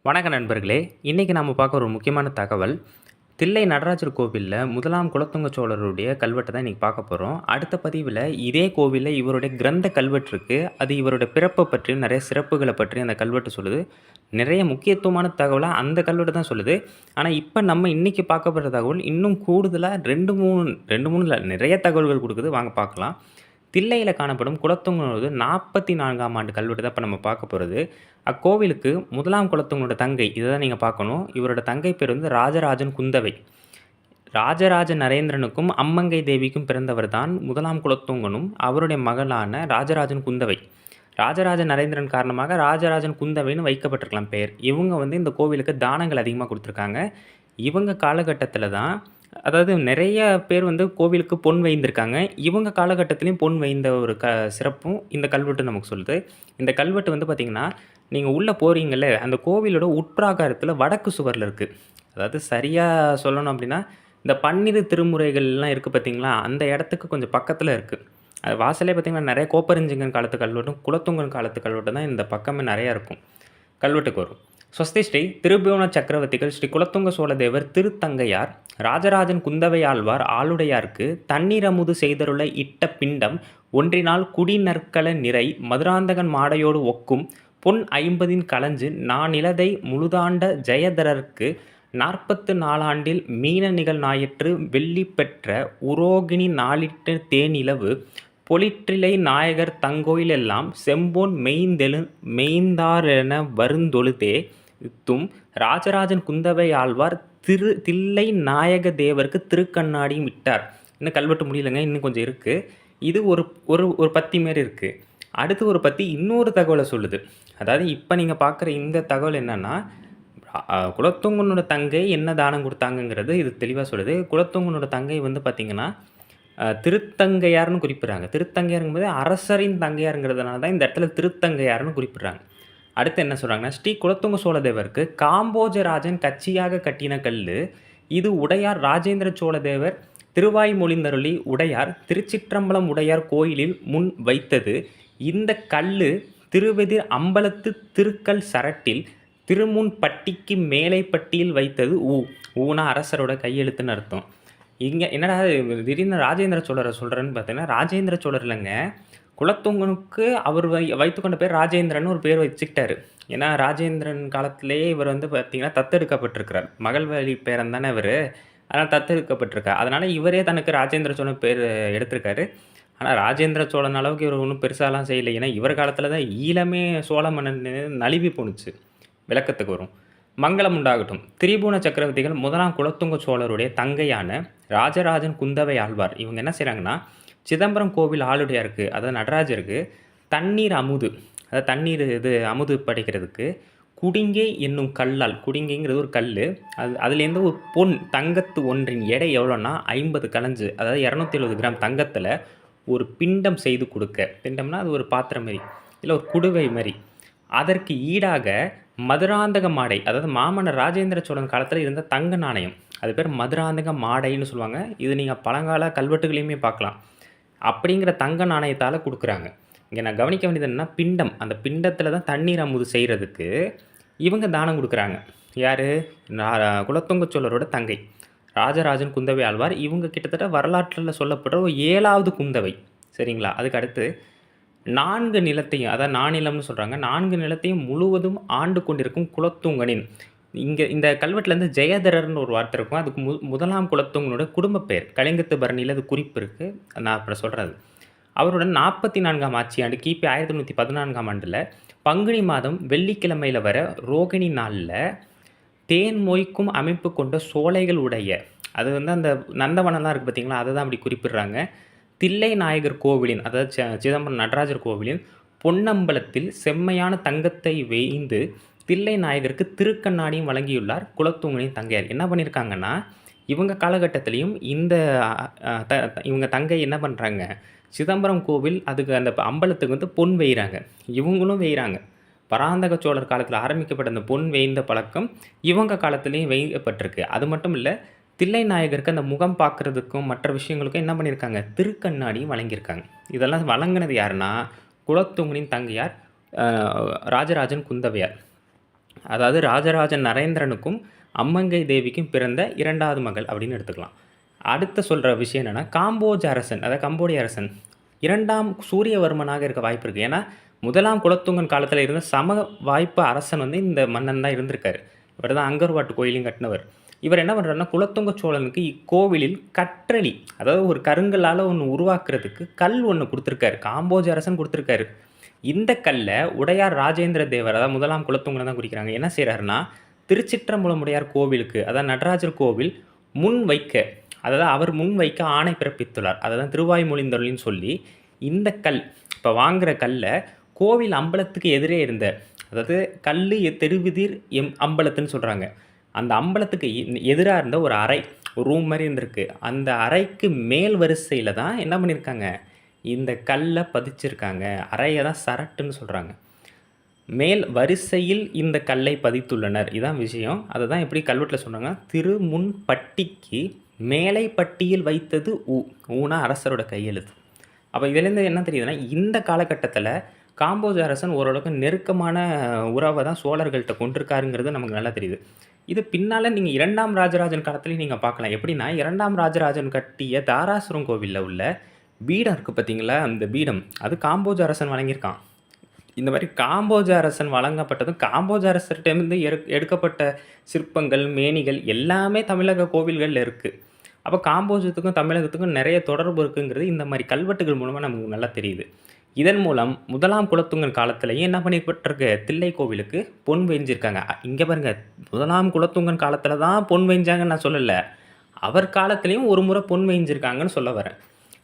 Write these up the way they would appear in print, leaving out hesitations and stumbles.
வணக்க நண்பர்களே! இன்னைக்கு நாம பார்க்க ஒரு முக்கியமான தகவல். தில்லை நடராஜர் கோவில்ல முதலாம் குலோத்துங்க சோழருடைய கல்வெட்ட தான் இன்னைக்கு பார்க்க போறோம். அடுத்த பதிவுல இதே கோவில்ல இவருடைய கிரந்த கல்வெட்டு இருக்கு. அது இவருடைய பிறப்ப பற்றியும், நிறைய சிறப்புகள பற்றியும் அந்த கல்வெட்டு சொல்லுது. நிறைய முக்கியத்துவமான தகவல அந்த கல்வெட்டு தான் சொல்லுது. ஆனா, இப்ப நம்ம இன்னைக்கு பார்க்க போற தகவல் இன்னும் கூடுதலா 2, 3 இல்ல நிறைய தகவல்கள் குடுக்குது. வாங்க பார்க்கலாம். தில்லையில காணப்படும் குலோத்துங்கனோடது 44ஆம் ஆண்டு கல்வெட்டு தான் இப்ப நம்ம பார்க்க போறது. அக்கோவிலுக்கு முதலாம் குலோத்துங்கனோட தங்கை இத தான் நீங்க பார்க்கணும். இவரோட தங்கை பேர் வந்து ராஜராஜன் குந்தவை. ராஜராஜ நரேந்திரனுக்கும், அம்மங்கை தேவிக்கும் பிறந்தவர் தான் முதலாம் குலோத்துங்கனும், அவருடைய மகளான ராஜராஜன் குந்தவை. ராஜராஜ நரேந்திரன் காரணமாக ராஜராஜன் குந்தவைன்னு வைக்கப்பட்டிருக்கலாம் பெயர். இவங்க வந்து இந்த கோவிலுக்கு தானங்கள் அதிகமா குடுத்துருக்காங்க. இவங்க காலகட்டத்தில தான் அதாவது நெறைய பேர் வந்து கோவிலுக்கு பொன் வைந்திருக்காங்க. இவங்க காலகட்டத்திலயும் பொன் வைந்த ஒரு சிறப்பும் இந்த கல்வெட்டு நமக்கு சொல்லுது. இந்த கல்வெட்டு வந்து பார்த்தீங்கன்னா, நீங்க உள்ள போறீங்கல்ல, அந்த கோவிலோட உட்பிராகாரத்தில வடக்கு சுவர்ல இருக்கு. அதாவது சரியா சொல்லணும் அப்டின்னா, இந்த பன்னிரு திருமுறைகள்லாம் இருக்கு பார்த்தீங்களா, அந்த இடத்துக்கு கொஞ்சம் பக்கத்தில இருக்கு. அது வாசலே பார்த்தீங்கன்னா, நெறைய கோப்பெருஞ்சிங்கன் காலத்து கல்வெட்டும், குலோத்துங்கன் காலத்து கல்வெட்டும் தான் இந்த பக்கமே நெறையா இருக்கும். கல்வெட்டுக்கு வரும். ஸ்வஸ்தி ஸ்ரீ திருபுவன சக்கரவர்த்திகள் ஸ்ரீ குலோத்துங்க சோழதேவர் திருத்தங்கையார் ராஜராஜன் குந்தவை ஆழ்வார் ஆளுடையார்க்கு தண்ணீரமுது செய்தருள இட்ட பிண்டம் ஒன்றினால் குடிநற்கள நிறை மதுராந்தகன் மாடையோடு ஒக்கும் பொன் 50 களஞ்சு நானிலதை முழுதாண்ட ஜெயதரர்க்கு 44 மீன நிகழ் ஞாயிற்று வெள்ளி பெற்ற உரோகிணி நாளிட்டு தேனிலவு பொலிற்றிலை நாயகர் தங்கோயிலெல்லாம் செம்பொன் மெய்ந்தாரென வருந்தொழுதே இத்தும் ராஜராஜன் குந்தவை ஆழ்வார் தில்லை நாயக தேவருக்கு திருக்கண்ணாடியும் இட்டார். இன்னும் கல்வெட்டு முடியலங்க, இன்னும் கொஞ்சம் இருக்கு. இது ஒரு ஒரு ஒரு பத்தி மாரி இருக்கு. அடுத்து ஒரு பத்தி இன்னொரு தகவலை சொல்லுது. அதாவது இப்ப நீங்க பார்க்குற இந்த தகவல் என்னன்னா, குலோத்துங்கனோட தங்கை என்ன தானம் குடுத்தாங்கங்கிறது இது தெளிவா சொல்லுது. குலோத்துங்கனோட தங்கை வந்து பார்த்தீங்கன்னா, திருத்தங்கையார்ன்னு குறிப்பிடுறாங்க. திருத்தங்கையாருங்கும்போது அரசரின் தங்கையாருங்கிறதுனால தான் இந்த இடத்துல திருத்தங்கையார்ன்னு குறிப்பிடுறாங்க. அடுத்து என்ன சொல்றாங்கன்னா, ஸ்ரீ குலோத்துங்க சோழதேவருக்கு காம்போஜராஜன் கட்சியாக கட்டின கல்லு. இது உடையார் ராஜேந்திர சோழதேவர் திருவாய்மொழிந்தருளி உடையார் திருச்சிற்றம்பலம் உடையார் கோயிலில் முன் வைத்தது. இந்த கல்லு திருவெதிர் அம்பலத்து திருக்கல் சரட்டில் திருமுன் பட்டிக்கு மேலை பட்டியில் வைத்தது. ஊனா அரசரோட கையெழுத்துன்னு அர்த்தம். இங்க என்னடா திடீர்னு ராஜேந்திர சோழரை சொல்றேன்னு பார்த்தீங்கன்னா, ராஜேந்திர சோழர் இல்லங்க. குலோத்துங்கனுக்கு அவர் வைத்துக்கொண்ட பேர் ராஜேந்திரன்னு ஒரு பேர் வச்சுக்கிட்டாரு. ஏன்னா, ராஜேந்திரன் காலத்திலேயே இவர் வந்து பார்த்தீங்கன்னா, தத்தெடுக்கப்பட்டிருக்கிறார். மகள் வழி பேரன் தானே இவரு. அதனால தத்தெடுக்கப்பட்டிருக்கார். அதனால இவரே தனக்கு ராஜேந்திர சோழன் பேர் எடுத்திருக்காரு. ஆனா, ராஜேந்திர சோழன் அளவுக்கு இவர் ஒண்ணும் பெருசாலாம் செய்யல. ஏன்னா, இவர் காலத்தில தான் ஈழமே சோழ மன்னன் நழுவி போணுச்சு. விளக்கத்துக்கு வரும். மங்களம் உண்டாகட்டும். திரிபுவன சக்கரவர்த்திகள் முதலாம் குலோத்துங்க சோழருடைய தங்கையான ராஜராஜன் குந்தவை ஆழ்வார் இவங்க என்ன செய்றாங்கன்னா, சிதம்பரம் கோவில் ஆளுடையாருக்கு, அதாவது நடராஜருக்கு தண்ணீர் அமுது, அதாவது தண்ணீர் அமுது படைக்கிறதுக்கு குடிங்கை என்னும் கல்லால், குடிங்கைங்கிறது ஒரு கல்லு. அதுலேருந்து ஒரு பொன் தங்கத்து ஒன்றின் எடை எவ்வளோன்னா 50 களஞ்சு, அதாவது 270 கிராம் தங்கத்தில் ஒரு பிண்டம் செய்து கொடுக்க. பிண்டம்னா அது ஒரு பாத்திரம் மாரி, இல்லை ஒரு குடுவை மாரி. அதற்கு ஈடாக மதுராந்தக மாடை, அதாவது மாமன்னர் ராஜேந்திர சோழன் காலத்தில் இருந்த தங்க நாணயம், அது பேர் மதுராந்தக மாடைன்னு சொல்லுவாங்க. இது நீங்கள் பழங்கால கல்வெட்டுகளையுமே பார்க்கலாம். அப்படிங்கிற தங்க நாணயத்தால் கொடுக்குறாங்க. இங்கே நான் கவனிக்க வேண்டியது என்னன்னா, பிண்டம், அந்த பிண்டத்தில் தான் தண்ணீர் அமுது செய்கிறதுக்கு இவங்க தானம் கொடுக்குறாங்க. யார்? குலோத்துங்க சோழரோட தங்கை ராஜராஜன் குந்தவை ஆழ்வார். இவங்க கிட்டத்தட்ட வரலாற்றில் சொல்லப்படுற ஒரு 7வது குந்தவை. சரிங்களா? அதுக்கு அடுத்து 4 நிலத்தையும், அதாவது நானிலம்னு சொல்கிறாங்க, 4 நிலத்தையும் முழுவதும் ஆண்டு கொண்டிருக்கும் குலோத்துங்கனின், இங்கே இந்த கல்வெட்டுலேருந்து ஜெயதரர்னு ஒரு வார்த்தை இருக்கும். அதுக்கு முதலாம் குலோத்துங்கனோட குடும்ப பெயர். கலிங்கத்து பரணியில் அது குறிப்பு இருக்குது. நான் அப்புறம் சொல்கிறது. அவரோட 44ஆம் ஆட்சி ஆண்டு கிபி 1114ஆம் ஆண்டில் பங்குனி மாதம் வெள்ளிக்கிழமையில் வர ரோகிணி நாளில் தேன் மொய்க்கும் அமைப்பு கொண்ட சோலைகள் உடைய, அது வந்து அந்த நந்தவனம்லாம் இருக்குது பார்த்தீங்களா, அதை தான் அப்படி குறிப்பிடுறாங்க. தில்லை நாயகர் கோவிலின், அதாவது சிதம்பரம் நடராஜர் கோவிலின் பொன்னம்பலத்தில் செம்மையான தங்கத்தை வேய்ந்து தில்லை நாயகருக்கு திருக்கண்ணாடியும் வழங்கியுள்ளார் குலோத்துங்கனின் தங்கையார். என்ன பண்ணியிருக்காங்கன்னா, இவங்க காலகட்டத்திலையும் இந்த இவங்க தங்கை என்ன பண்ணுறாங்க, சிதம்பரம் கோவில் அதுக்கு அந்த அம்பலத்துக்கு வந்து பொன் வேய்கிறாங்க. இவங்களும் வேய்கிறாங்க. பராந்தக சோழர் காலத்தில் ஆரம்பிக்கப்பட்ட அந்த பொன் வேய்ந்த பழக்கம் இவங்க காலத்திலையும் வேய்யப்பட்டிருக்கு. அது மட்டும் இல்லை, தில்லை நாயகருக்கு அந்த முகம் பார்க்குறதுக்கும் மற்ற விஷயங்களுக்கும் என்ன பண்ணியிருக்காங்க, திருக்கண்ணாடியும் வழங்கியிருக்காங்க. இதெல்லாம் வழங்கினது யாருன்னா, குலோத்துங்கனின் தங்கையார் ராஜராஜன் குந்தவையார். அதாவது ராஜராஜன் நரேந்திரனுக்கும் அம்மங்கை தேவிக்கும் பிறந்த 2வது மகள் அப்படின்னு எடுத்துக்கலாம். அடுத்து சொல்ற விஷயம் என்னன்னா, காம்போஜ் அரசன், அதாவது கம்போடிய அரசன் 2ஆம் சூரியவர்மனாக இருக்க வாய்ப்பு இருக்கு. ஏன்னா, 1ஆம் குலோத்துங்கன் காலத்துல இருந்த சம வாய்ப்பு அரசன் வந்து இந்த மன்னன் தான் இருந்திருக்காரு. இவர் தான் அங்கர்வாட் கோயிலையும் கட்டினவர். இவர் என்ன பண்றாருன்னா, குலோத்துங்க சோழனுக்கு இக்கோவிலில் கற்றளி, அதாவது ஒரு கருங்கல்லால ஒண்ணு உருவாக்குறதுக்கு கல் ஒண்ணு குடுத்திருக்காரு. காம்போஜ் அரசன் குடுத்திருக்காரு. இந்த கல்ல உடையார் ராஜேந்திர தேவர், அதாவது 1ஆம் குலோத்துங்கன தான் குறிக்கிறாங்க. என்ன செய்றாருன்னா, திருச்சிற்றம்பலம் உடையார் கோவிலுக்கு, அதாவது நடராஜர் கோவில் முன் வைக்க, அதாவது அவர் முன் வைக்க ஆணை பிறப்பித்துள்ளார். அததான் திருவாய்மொழிந்தருளின்னு சொல்லி, இந்த கல் இப்ப வாங்குற கல்ல கோவில் அம்பலத்துக்கு எதிரே இருந்த, அதாவது கல்லு தெருவிதிர் அம்பலத்துன்னு சொல்றாங்க. அந்த அம்பலத்துக்கு எதிரா இருந்த ஒரு அறை, ஒரு ரூம் மாரி இருந்திருக்கு. அந்த அறைக்கு மேல் வரிசையில தான் என்ன பண்ணியிருக்காங்க, இந்த கல்ல பதிச்சிருக்காங்க. அறைய தான் சரட்டுன்னு சொல்றாங்க. மேல் வரிசையில் இந்த கல்லை பதித்துள்ளனர். இதான் விஷயம். அததான் எப்படி கல்வெட்டுல சொன்னாங்க, திருமுன் பட்டிக்கு மேலை பட்டியில் வைத்தது ஊ. ஊனா அரசரோட கையெழுத்து. அப்ப இதிலேருந்து என்ன தெரியுதுன்னா, இந்த காலகட்டத்தில காம்போஜ் அரசன் ஓரளவுக்கு நெருக்கமான உறவ தான் சோழர்கள்ட்ட கொண்டிருக்காருங்கிறது நமக்கு நல்லா தெரியுது. இது பின்னால நீங்க 2ஆம் ராஜராஜன் காலத்திலயும் நீங்க பார்க்கலாம். எப்படின்னா, 2ஆம் ராஜராஜன் கட்டிய தாராசுரம் கோவில்ல உள்ள பீடம் இருக்கு பார்த்தீங்களா, அந்த பீடம் அது காம்போஜ் அரசன் வழங்கியிருக்கான். இந்த மாரி காம்போஜ அரசன் வழங்கப்பட்டதும், காம்போஜ அரசர்ட்டருந்து எடுக்கப்பட்ட சிற்பங்கள், மேனிகள் எல்லாமே தமிழக கோவில்கள்ல இருக்கு. அப்ப காம்போஜத்துக்கும், தமிழகத்துக்கும் நெறைய தொடர்பு இருக்குங்கிறது இந்த மாரி கல்வெட்டுகள் மூலமா நமக்கு நல்லா தெரியுது. இதன் மூலம் 1ஆம் குலோத்துங்கன் காலத்திலேயே என்ன பண்ணப்பட்டிருக்கு, தில்லை கோவிலுக்கு பொன் வேய்ஞ்சிருக்காங்க. இங்க பாருங்க, 1ஆம் குலோத்துங்கன் காலத்தில தான் பொன் வேய்ஞ்சாங்கன்னு நான் சொல்லல. அவர் காலத்திலயும் ஒரு முறை பொன் வேய்ஞ்சிருக்காங்கன்னு சொல்ல வரேன்.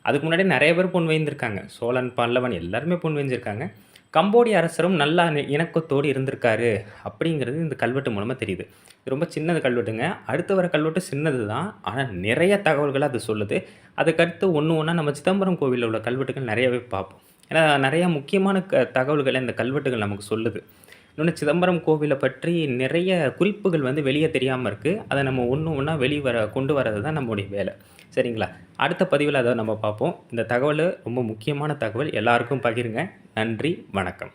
அதுக்கு முன்னாடி நெறைய பேர் பொன் வேய்ந்திருக்காங்க. சோழன், பல்லவன் எல்லாருமே பொன் வேய்ஞ்சிருக்காங்க. கம்போடிய அரசரும் நல்லா இணக்கத்தோடு இருந்திருக்காரு அப்படிங்கிறது இந்த கல்வெட்டு மூலமா தெரியுது. இது ரொம்ப சின்னது கல்வெட்டுங்க. அடுத்து வர கல்வெட்டு சின்னது தான். ஆனா நிறைய தகவல்கள அது சொல்லுது. அதுக்கடுத்து ஒண்ணு ஒண்ணா நம்ம சிதம்பரம் கோவில்ல உள்ள கல்வெட்டுகள் நெறையவே பார்ப்போம். ஏன்னா நெறைய முக்கியமான தகவல்கள இந்த கல்வெட்டுகள் நமக்கு சொல்லுது. இன்னொன்னு சிதம்பரம் கோவில பற்றி நிறைய குறிப்புகள் வந்து வெளிய தெரியாம இருக்கு. அத நம்ம ஒண்ணு ஒண்ணா கொண்டு வரது தான் நம்முடைய வேலை. சரிங்களா? அடுத்த பதிவுல அத நம்ம பார்ப்போம். இந்த தகவலு ரொம்ப முக்கியமான தகவல். எல்லாருக்கும் பகிருங்க. நன்றி, வணக்கம்.